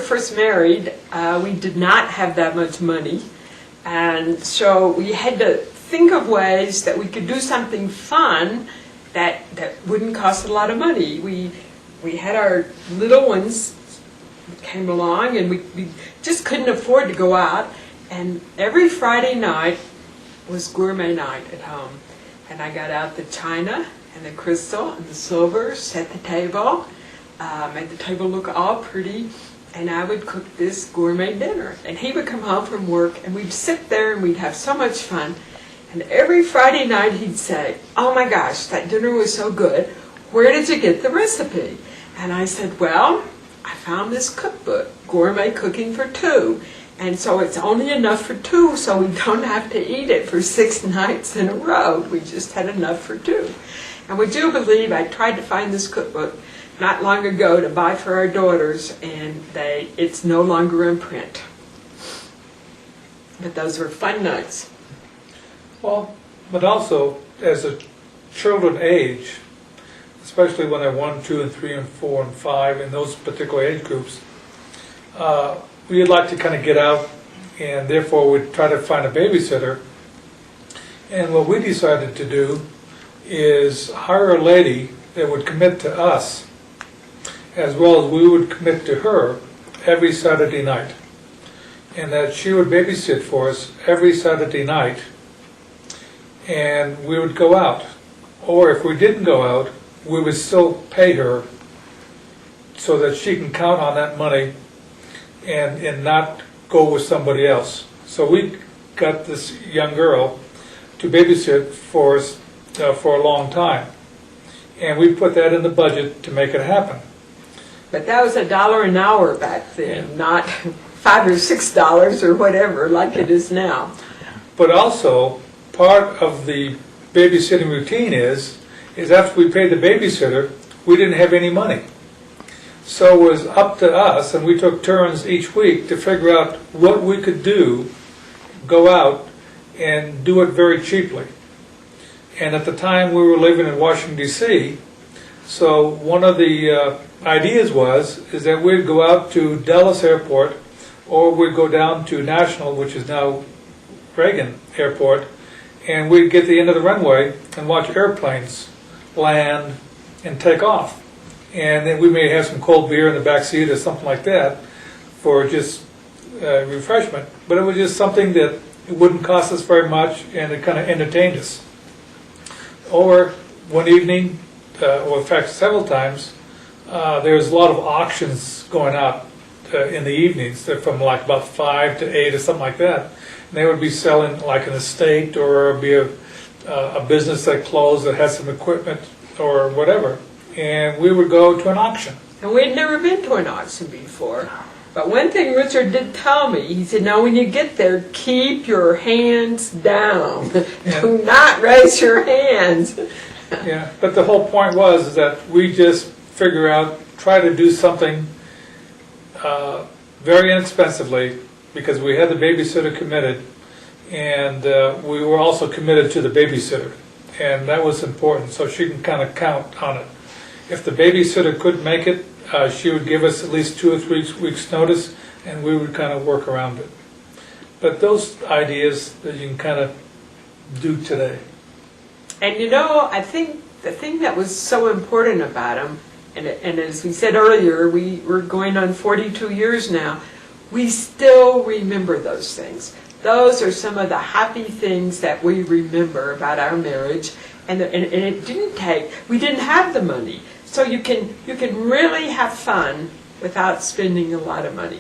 first married, we did not have that much money, and so we had to think of ways that we could do something fun that wouldn't cost a lot of money. We had our little ones came along, and we just couldn't afford to go out, and every Friday night was gourmet night at home. And I got out the china and the crystal and the silver, set the table, made the table look all pretty, and I would cook this gourmet dinner. And he would come home from work, and we'd sit there and we'd have so much fun. And every Friday night he'd say, "Oh my gosh, that dinner was so good. Where did you get the recipe?" And I said, "Well, I found this cookbook, Gourmet Cooking for Two. And so it's only enough for two, so we don't have to eat it for 6 nights in a row. We just had enough for two." And would you believe I tried to find this cookbook not long ago to buy for our daughters, and it's no longer in print. But those were fun nights. Well, but also, as the children age, especially when they're 1, 2, and 3, and 4, and 5, in those particular age groups, we'd like to kind of get out, and therefore we'd try to find a babysitter. And what we decided to do is hire a lady that would commit to us, as well as we would commit to her every Saturday night. And that she would babysit for us every Saturday night, and we would go out. Or if we didn't go out, we would still pay her so that she can count on that money and not go with somebody else. So we got this young girl to babysit for us for a long time. And we put that in the budget to make it happen. But that was $1 an hour back then, not $5 or $6 or whatever like it is now. But also, part of the babysitting routine is after we paid the babysitter, we didn't have any money. So it was up to us, and we took turns each week to figure out what we could do, go out, and do it very cheaply. And at the time we were living in Washington, D.C., so one of the ideas is that we'd go out to Dulles Airport, or we'd go down to National, which is now Reagan Airport, and we'd get to the end of the runway and watch airplanes land and take off. And then we may have some cold beer in the back seat or something like that for just refreshment. But it was just something that it wouldn't cost us very much, and it kind of entertained us. Or one evening, or in fact several times, there was a lot of auctions going out in the evenings. They're from like about 5 to 8 or something like that. And they would be selling like an estate, or be a business that closed that had some equipment or whatever. And we would go to an auction. And we'd never been to an auction before. But one thing Richard did tell me, he said, "Now when you get there, keep your hands down. Do not raise your hands." Yeah, but the whole point was that we just try to do something very inexpensively, because we had the babysitter committed, and we were also committed to the babysitter. And that was important, so she can kind of count on it. If the babysitter couldn't make it, she would give us at least 2 or 3 weeks notice, and we would kind of work around it. But those ideas that you can kind of do today. And you know, I think the thing that was so important about them, and as we said earlier, we're going on 42 years now, we still remember those things. Those are some of the happy things that we remember about our marriage. And it didn't we didn't have the money. So you can really have fun without spending a lot of money.